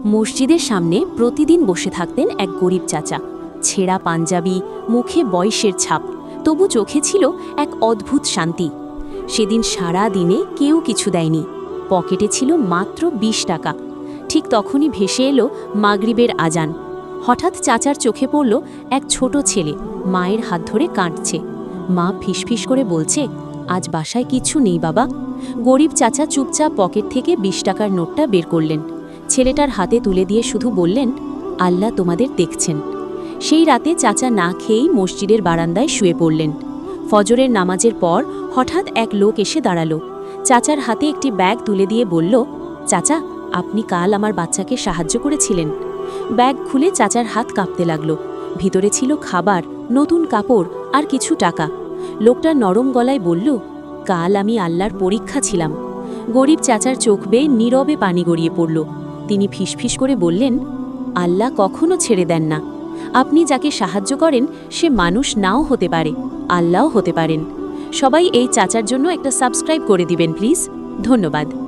মসজিদের সামনে প্রতিদিন বসে থাকতেন এক গরিব চাচা। ছেঁড়া পাঞ্জাবি, মুখে বয়সের ছাপ, তবু চোখে ছিল এক অদ্ভুত শান্তি। সেদিন সারা দিনে কেউ কিছু দেয়নি, পকেটে ছিল মাত্র ২০ টাকা। ঠিক তখনই ভেসে এলো মাগরিবের আজান। হঠাৎ চাচার চোখে পড়ল এক ছোট ছেলে মায়ের হাত ধরে কাঁদছে। মা ফিসফিস করে বলছে, আজ বাসায় কিছু নেই বাবা। গরিব চাচা চুপচাপ পকেট থেকে ২০ টাকার নোটটা বের করলেন, ছেলেটার হাতে তুলে দিয়ে শুধু বললেন, আল্লাহ তোমাদের দেখছেন। সেই রাতে চাচা না খেয়েই মসজিদের বারান্দায় শুয়ে পড়লেন। ফজরের নামাজের পর হঠাৎ এক লোক এসে দাঁড়ালো। চাচার হাতে একটি ব্যাগ তুলে দিয়ে বলল, চাচা, আপনি কাল আমার বাচ্চাকে সাহায্য করেছিলেন। ব্যাগ খুলে চাচার হাত কাঁপতে লাগলো। ভিতরে ছিল খাবার, নতুন কাপড় আর কিছু টাকা। লোকটা নরম গলায় বলল, কাল আমি আল্লাহর পরীক্ষা ছিলাম। গরিব চাচার চোখ বেয়ে নীরবে পানি গড়িয়ে পড়ল। তিনি ফিসফিস করে বললেন, আল্লাহ কখনো ছেড়ে দেন না। আপনি যাকে সাহায্য করেন সে মানুষ নাও হতে পারে, আল্লাহও হতে পারেন। সবাই এই চাচার জন্য একটা সাবস্ক্রাইব করে দিবেন প্লিজ। ধন্যবাদ।